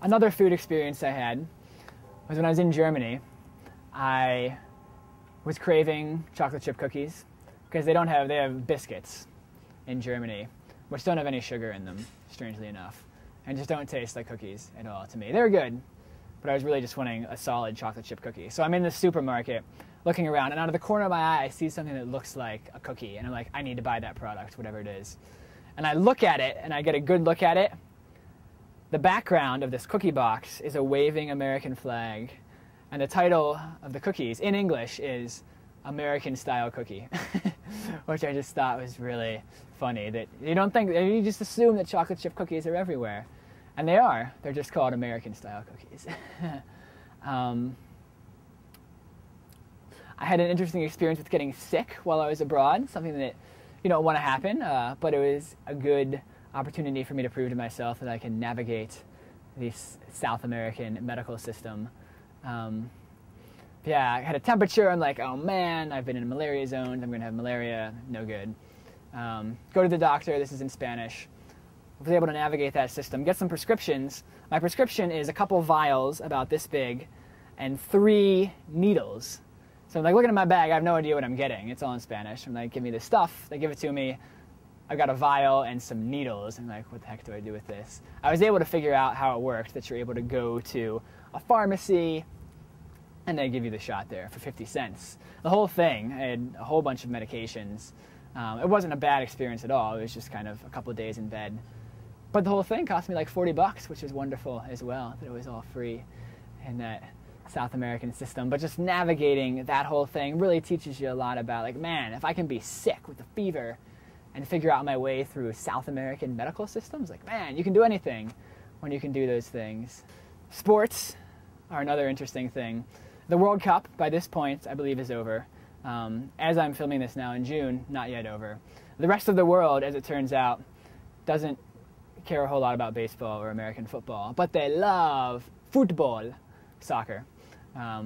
Another food experience I had was when I was in Germany. I was craving chocolate chip cookies because they have biscuits in Germany, which don't have any sugar in them, strangely enough, and just don't taste like cookies at all to me. They're good, but I was really just wanting a solid chocolate chip cookie. So I'm in the supermarket looking around, and out of the corner of my eye, I see something that looks like a cookie, and I'm like, I need to buy that product, whatever it is. And I look at it, and I get a good look at it. The background of this cookie box is a waving American flag, and the title of the cookies in English is American Style Cookie, which I just thought was really funny. That you just assume that chocolate chip cookies are everywhere, and they are. They're just called American Style Cookies. I had an interesting experience with getting sick while I was abroad, something that you don't want to happen, but it was a good opportunity for me to prove to myself that I can navigate the South American medical system. Yeah, I had a temperature. I'm like, oh man, I've been in malaria zones. I'm going to have malaria. No good. Go to the doctor. This is in Spanish. I was able to navigate that system, get some prescriptions. My prescription is a couple vials about this big and 3 needles. So I'm like looking at my bag. I have no idea what I'm getting. It's all in Spanish. I'm like, give me this stuff. They give it to me. I've got a vial and some needles. I'm like, what the heck do I do with this? I was able to figure out how it worked, that you're able to go to a pharmacy and they give you the shot there for 50 cents. The whole thing, I had a whole bunch of medications. It wasn't a bad experience at all. It was just kind of a couple of days in bed. But the whole thing cost me like 40 bucks, which was wonderful as well, that it was all free in that South American system. But just navigating that whole thing really teaches you a lot about, like, man, if I can be sick with a fever and figure out my way through South American medical systems, like, man, you can do anything when you can do those things. Sports are another interesting thing. The World Cup, by this point, I believe is over. As I'm filming this now in June, not yet over. The rest of the world, as it turns out, doesn't care a whole lot about baseball or American football, but they love football, soccer.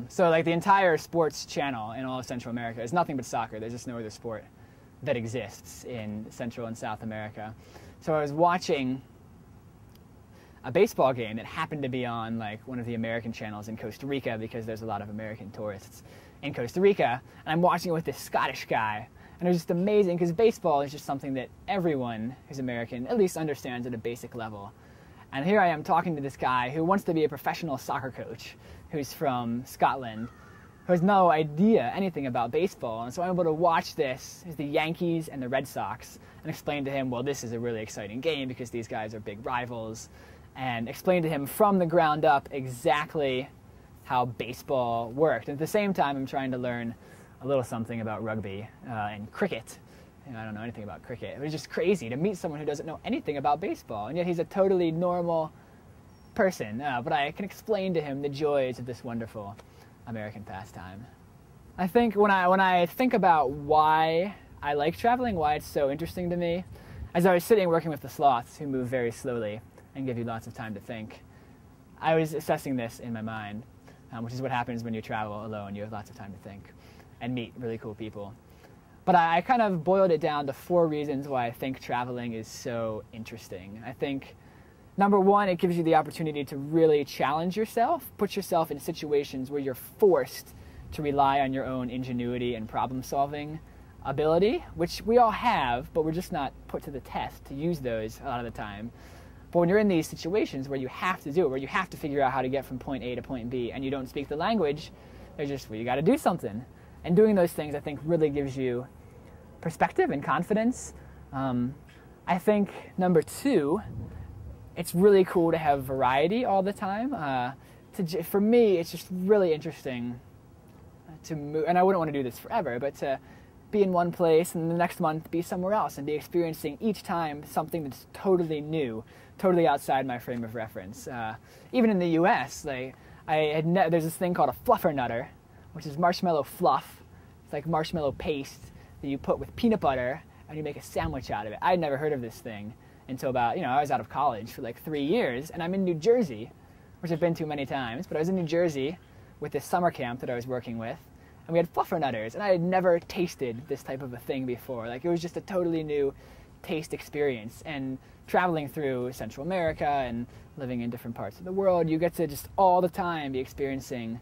So like the entire sports channel in all of Central America is nothing but soccer. There's just no other sport that exists in Central and South America. So I was watching a baseball game that happened to be on like one of the American channels in Costa Rica, because there's a lot of American tourists in Costa Rica, and I'm watching it with this Scottish guy, and it was just amazing because baseball is just something that everyone who's American at least understands at a basic level. And here I am talking to this guy who wants to be a professional soccer coach, who's from Scotland, who has no idea anything about baseball. And so I'm able to watch this, the Yankees and the Red Sox, and explain to him, well, this is a really exciting game because these guys are big rivals, and explain to him from the ground up exactly how baseball worked. And at the same time, I'm trying to learn a little something about rugby and cricket. You know, I don't know anything about cricket. It was just crazy to meet someone who doesn't know anything about baseball, and yet he's a totally normal person. But I can explain to him the joys of this wonderful American pastime. I think when I think about why I like traveling, why it's so interesting to me, as I was sitting working with the sloths who move very slowly and give you lots of time to think, I was assessing this in my mind, which is what happens when you travel alone. You have lots of time to think and meet really cool people. But I kind of boiled it down to 4 reasons why I think traveling is so interesting. I think, number 1, it gives you the opportunity to really challenge yourself, put yourself in situations where you're forced to rely on your own ingenuity and problem-solving ability, which we all have, but we're just not put to the test to use those a lot of the time. But when you're in these situations where you have to do it, where you have to figure out how to get from point A to point B, and you don't speak the language, they're just, well, you got to do something. And doing those things, I think, really gives you perspective and confidence. I think, number 2, it's really cool to have variety all the time. For me, it's just really interesting to move, and I wouldn't want to do this forever, but to be in one place and the next month be somewhere else and be experiencing each time something that's totally new, totally outside my frame of reference. Even in the US, like, there's this thing called a fluffernutter, which is marshmallow fluff. It's like marshmallow paste that you put with peanut butter and you make a sandwich out of it. I'd never heard of this thing until about, I was out of college for like 3 years, and I'm in New Jersey, which I've been to many times, but I was in New Jersey with this summer camp that I was working with, and we had fluffernutters, and I had never tasted this type of a thing before. Like, it was just a totally new taste experience. And traveling through Central America and living in different parts of the world, you get to just all the time be experiencing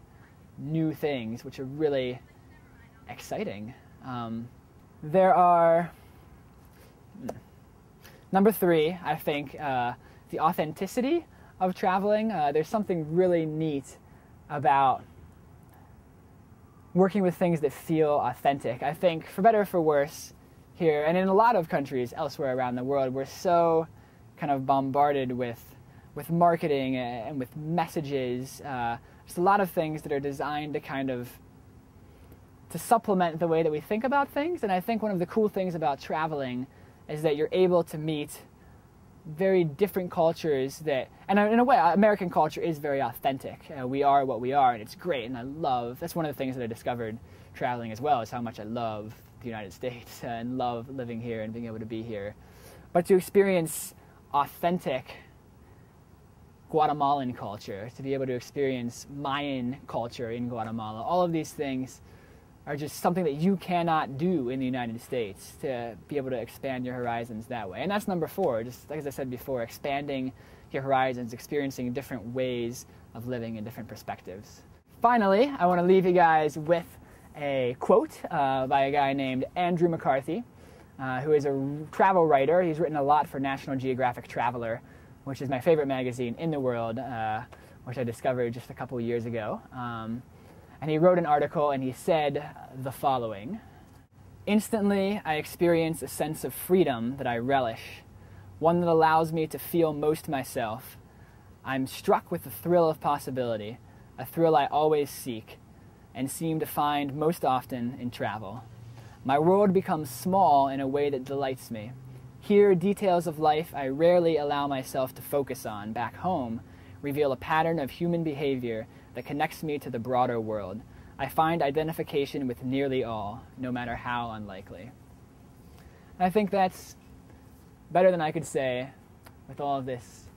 new things, which are really exciting. There are, number 3, I think, the authenticity of traveling. There's something really neat about working with things that feel authentic. I think, for better or for worse, here, and in a lot of countries elsewhere around the world, we're so kind of bombarded with marketing and with messages. Just a lot of things that are designed to kind of to supplement the way that we think about things. And I think one of the cool things about traveling is that you're able to meet very different cultures that, and in a way, American culture is very authentic. We are what we are, and it's great, and that's one of the things that I discovered traveling as well, is how much I love the United States and love living here and being able to be here. But to experience authentic Guatemalan culture, to be able to experience Mayan culture in Guatemala, all of these things are just something that you cannot do in the United States, to be able to expand your horizons that way. And that's number 4, just like as I said before, expanding your horizons, experiencing different ways of living and different perspectives. Finally, I want to leave you guys with a quote by a guy named Andrew McCarthy, who is a travel writer. He's written a lot for National Geographic Traveler, which is my favorite magazine in the world, which I discovered just a couple years ago. And he wrote an article and he said the following: "Instantly, I experience a sense of freedom that I relish, one that allows me to feel most myself. I'm struck with the thrill of possibility, a thrill I always seek, and seem to find most often in travel. My world becomes small in a way that delights me. Here, details of life I rarely allow myself to focus on back home reveal a pattern of human behavior that connects me to the broader world. I find identification with nearly all, no matter how unlikely." And I think that's better than I could say with all of this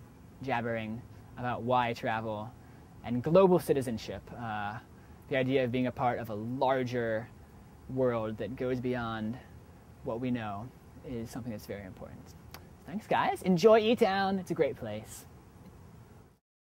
jabbering about why travel and global citizenship. The idea of being a part of a larger world that goes beyond what we know is something that's very important. Thanks, guys. Enjoy E-Town. It's a great place.